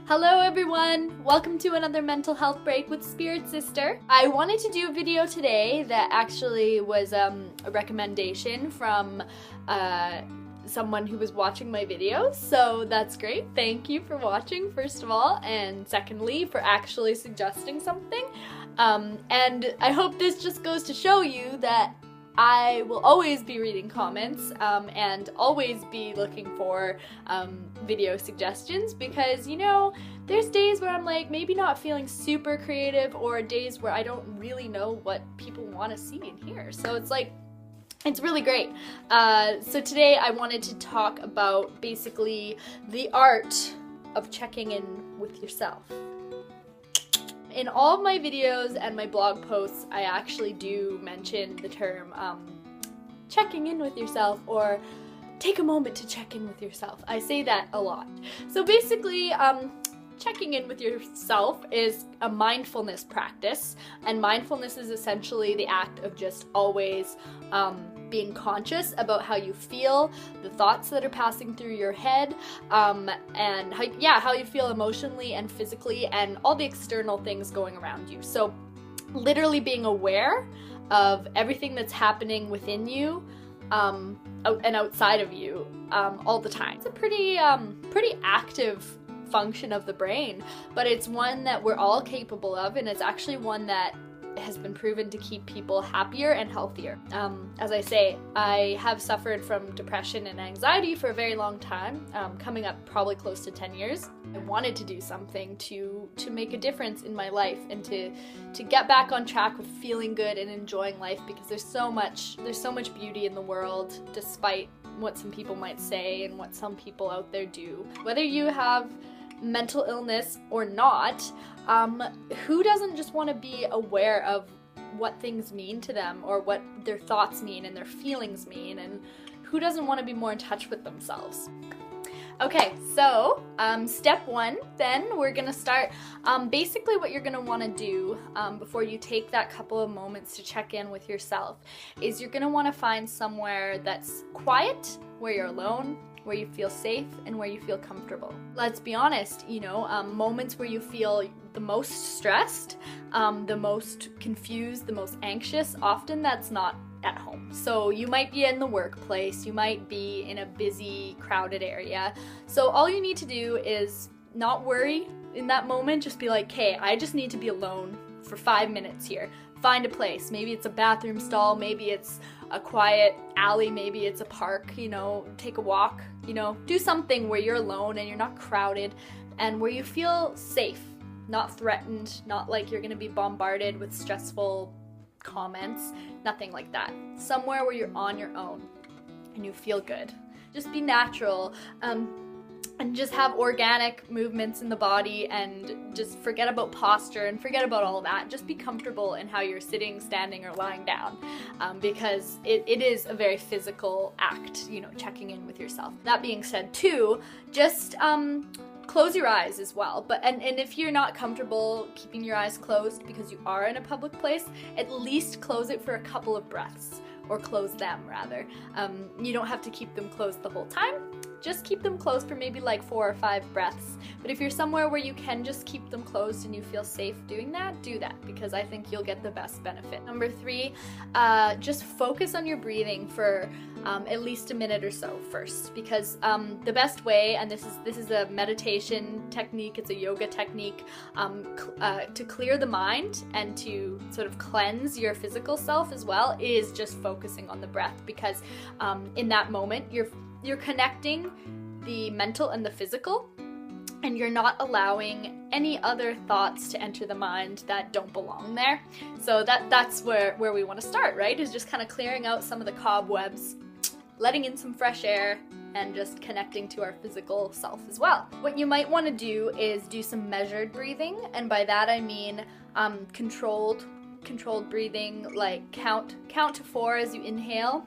Hello everyone! Welcome to another mental health break with Spirit Sister. I wanted to do a video today that actually was a recommendation from someone who was watching my videos, so that's great. Thank you for watching, first of all, and secondly for actually suggesting something. And I hope this just goes to show you that I will always be reading comments and always be looking for video suggestions because, you know, there's days where I'm like maybe not feeling super creative or days where I don't really know what people want to see and hear. So it's like, it's really great. So today I wanted to talk about basically the art of checking in with yourself. In all of my videos and my blog posts, I actually do mention the term checking in with yourself, or take a moment to check in with yourself. I say that a lot. So basically, checking in with yourself is a mindfulness practice, and mindfulness is essentially the act of just always being conscious about how you feel, the thoughts that are passing through your head, and how you feel emotionally and physically, and all the external things going around you. So literally being aware of everything that's happening within you and outside of you all the time. It's a pretty active function of the brain, but it's one that we're all capable of, and it's actually one that has been proven to keep people happier and healthier. As I say, I have suffered from depression and anxiety for a very long time, coming up probably close to 10 years. I wanted to do something to make a difference in my life and to get back on track with feeling good and enjoying life, because there's so much beauty in the world, despite what some people might say and what some people out there do. Whether you have mental illness or not, who doesn't just want to be aware of what things mean to them, or what their thoughts mean and their feelings mean, and who doesn't want to be more in touch with themselves? Okay, so step one, then we're gonna start. Basically what you're gonna want to do before you take that couple of moments to check in with yourself is you're gonna want to find somewhere that's quiet, where you're alone, where you feel safe, and where you feel comfortable. Let's be honest, you know, moments where you feel the most stressed, the most confused, the most anxious, often that's not at home. So you might be in the workplace, you might be in a busy, crowded area. So all you need to do is not worry in that moment, just be like, hey, I just need to be alone for 5 minutes here. Find a place. Maybe it's a bathroom stall, maybe it's a quiet alley, maybe it's a park, you know, take a walk, you know, do something where you're alone and you're not crowded and where you feel safe, not threatened, not like you're gonna be bombarded with stressful comments, nothing like that. Somewhere where you're on your own and you feel good. Just be natural, and just have organic movements in the body, and just forget about posture and forget about all that. Just be comfortable in how you're sitting, standing, or lying down, because it is a very physical act, you know, checking in with yourself. That being said too, just close your eyes as well, and if you're not comfortable keeping your eyes closed because you are in a public place, at least close it for a couple of breaths, or close them rather. You don't have to keep them closed the whole time. Just keep them closed for maybe like 4 or 5 breaths. But if you're somewhere where you can just keep them closed and you feel safe doing that, do that, because I think you'll get the best benefit. Number 3, just focus on your breathing for at least a minute or so first, because the best way, and this is a meditation technique, it's a yoga technique, to clear the mind and to sort of cleanse your physical self as well, is just focusing on the breath, because in that moment you're connecting the mental and the physical, and you're not allowing any other thoughts to enter the mind that don't belong there. So that's where we want to start, right? Is just kind of clearing out some of the cobwebs, letting in some fresh air, and just connecting to our physical self as well. What you might want to do is do some measured breathing, and by that I mean controlled breathing, like count to 4 as you inhale.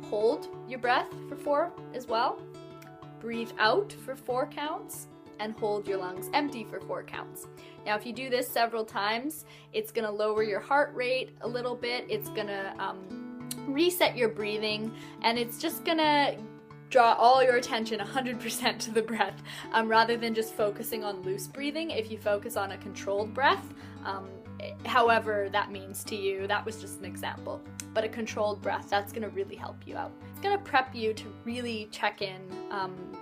Hold your breath for 4 as well. Breathe out for 4 counts, and hold your lungs empty for 4 counts. Now, if you do this several times, it's gonna lower your heart rate a little bit. It's gonna reset your breathing, and it's just gonna draw all your attention 100% to the breath, rather than just focusing on loose breathing. If you focus on a controlled breath, however that means to you, that was just an example, but a controlled breath, that's going to really help you out. It's going to prep you to really check in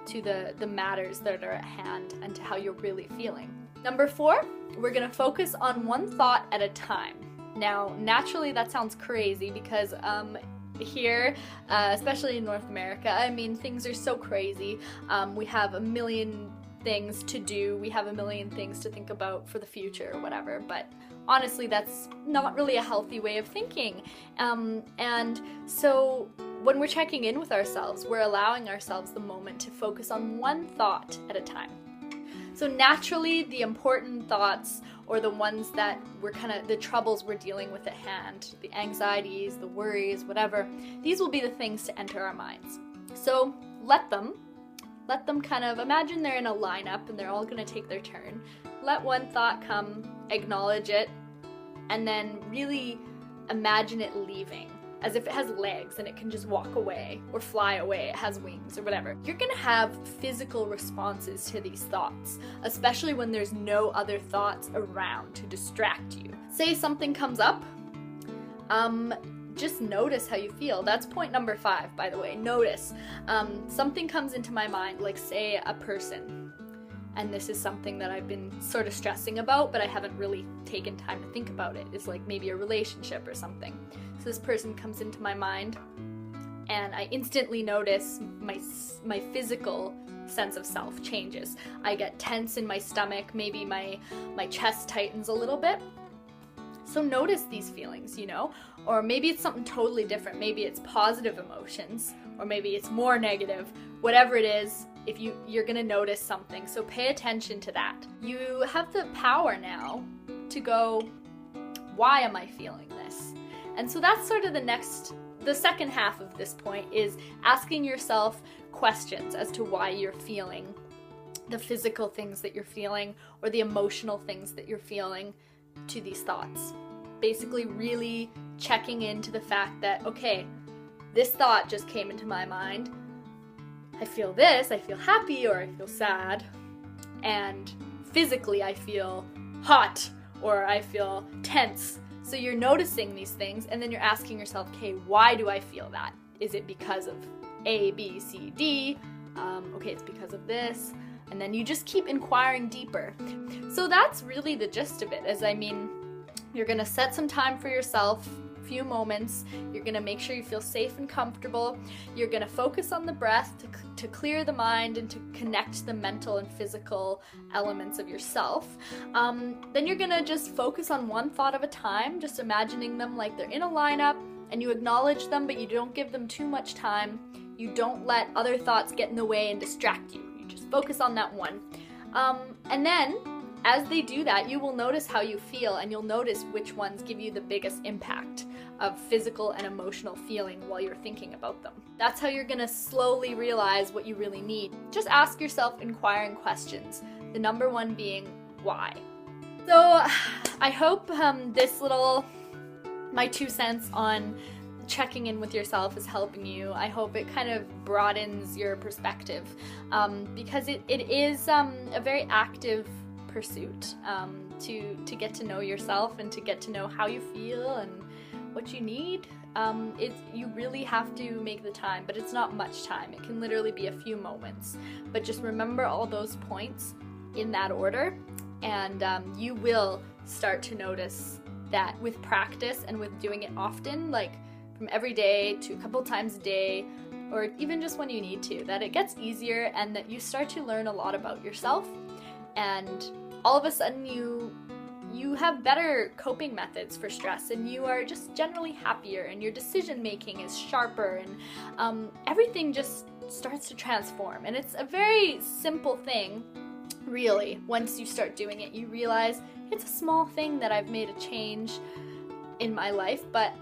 to the matters that are at hand and to how you're really feeling. Number 4, we're going to focus on one thought at a time. Now, naturally that sounds crazy because here, especially in North America, I mean, things are so crazy. We have a million things to do, we have a million things to think about for the future or whatever, but honestly that's not really a healthy way of thinking. And so when we're checking in with ourselves, we're allowing ourselves the moment to focus on one thought at a time. So naturally, the important thoughts, or the ones that we're the troubles we're dealing with at hand, the anxieties, the worries, whatever, these will be the things to enter our minds. So let them kind of, imagine they're in a lineup and they're all gonna take their turn. Let one thought come, acknowledge it, and then really imagine it leaving, as if it has legs and it can just walk away or fly away, it has wings or whatever. You're gonna have physical responses to these thoughts, especially when there's no other thoughts around to distract you. Say something comes up, just notice how you feel. That's point number 5, by the way, notice. Something comes into my mind, like say a person, and this is something that I've been sort of stressing about, but I haven't really taken time to think about it. It's like maybe a relationship or something. So this person comes into my mind, and I instantly notice my physical sense of self changes. I get tense in my stomach, maybe my chest tightens a little bit. So notice these feelings, you know, or maybe it's something totally different. Maybe it's positive emotions, or maybe it's more negative. Whatever it is, if you're gonna notice something, so pay attention to that. You have the power now to go, why am I feeling this? And so that's sort of the second half of this point, is asking yourself questions as to why you're feeling the physical things that you're feeling, or the emotional things that you're feeling to these thoughts. Basically really checking into the fact that, okay, this thought just came into my mind. I feel this, I feel happy, or I feel sad, and physically I feel hot, or I feel tense. So you're noticing these things, and then you're asking yourself, okay, why do I feel that? Is it because of A, B, C, D? Okay, it's because of this. And then you just keep inquiring deeper. So that's really the gist of it, you're gonna set some time for yourself, a few moments. You're gonna make sure you feel safe and comfortable. You're gonna focus on the breath to clear the mind and to connect the mental and physical elements of yourself. Then you're gonna just focus on one thought at a time, just imagining them like they're in a lineup, and you acknowledge them, but you don't give them too much time. You don't let other thoughts get in the way and distract you. You just focus on that one. And then, as they do that, you will notice how you feel, and you'll notice which ones give you the biggest impact of physical and emotional feeling while you're thinking about them. That's how you're gonna slowly realize what you really need. Just ask yourself inquiring questions. The number one being, why? So I hope this little, my 2 cents on checking in with yourself is helping you. I hope it kind of broadens your perspective, because it is a very active pursuit, to get to know yourself and to get to know how you feel and what you need. You really have to make the time, but it's not much time. It can literally be a few moments. But just remember all those points in that order, and you will start to notice that with practice and with doing it often, like from every day to a couple times a day, or even just when you need to, that it gets easier and that you start to learn a lot about yourself, and all of a sudden you have better coping methods for stress, and you are just generally happier, and your decision making is sharper, and everything just starts to transform. And it's a very simple thing, really. Once you start doing it, you realize it's a small thing that I've made a change in my life, but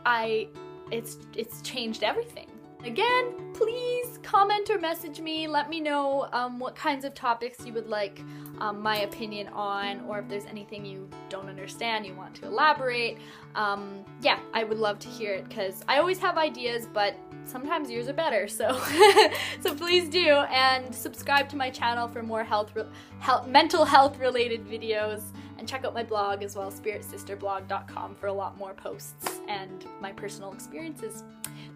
it's changed everything. Again, please comment or message me. Let me know what kinds of topics you would like my opinion on, or if there's anything you don't understand, you want to elaborate. Yeah, I would love to hear it because I always have ideas, but sometimes yours are better. So, so please do, and subscribe to my channel for more mental health related videos. And check out my blog as well, spiritsisterblog.com, for a lot more posts and my personal experiences.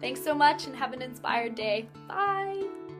Thanks so much and have an inspired day. Bye!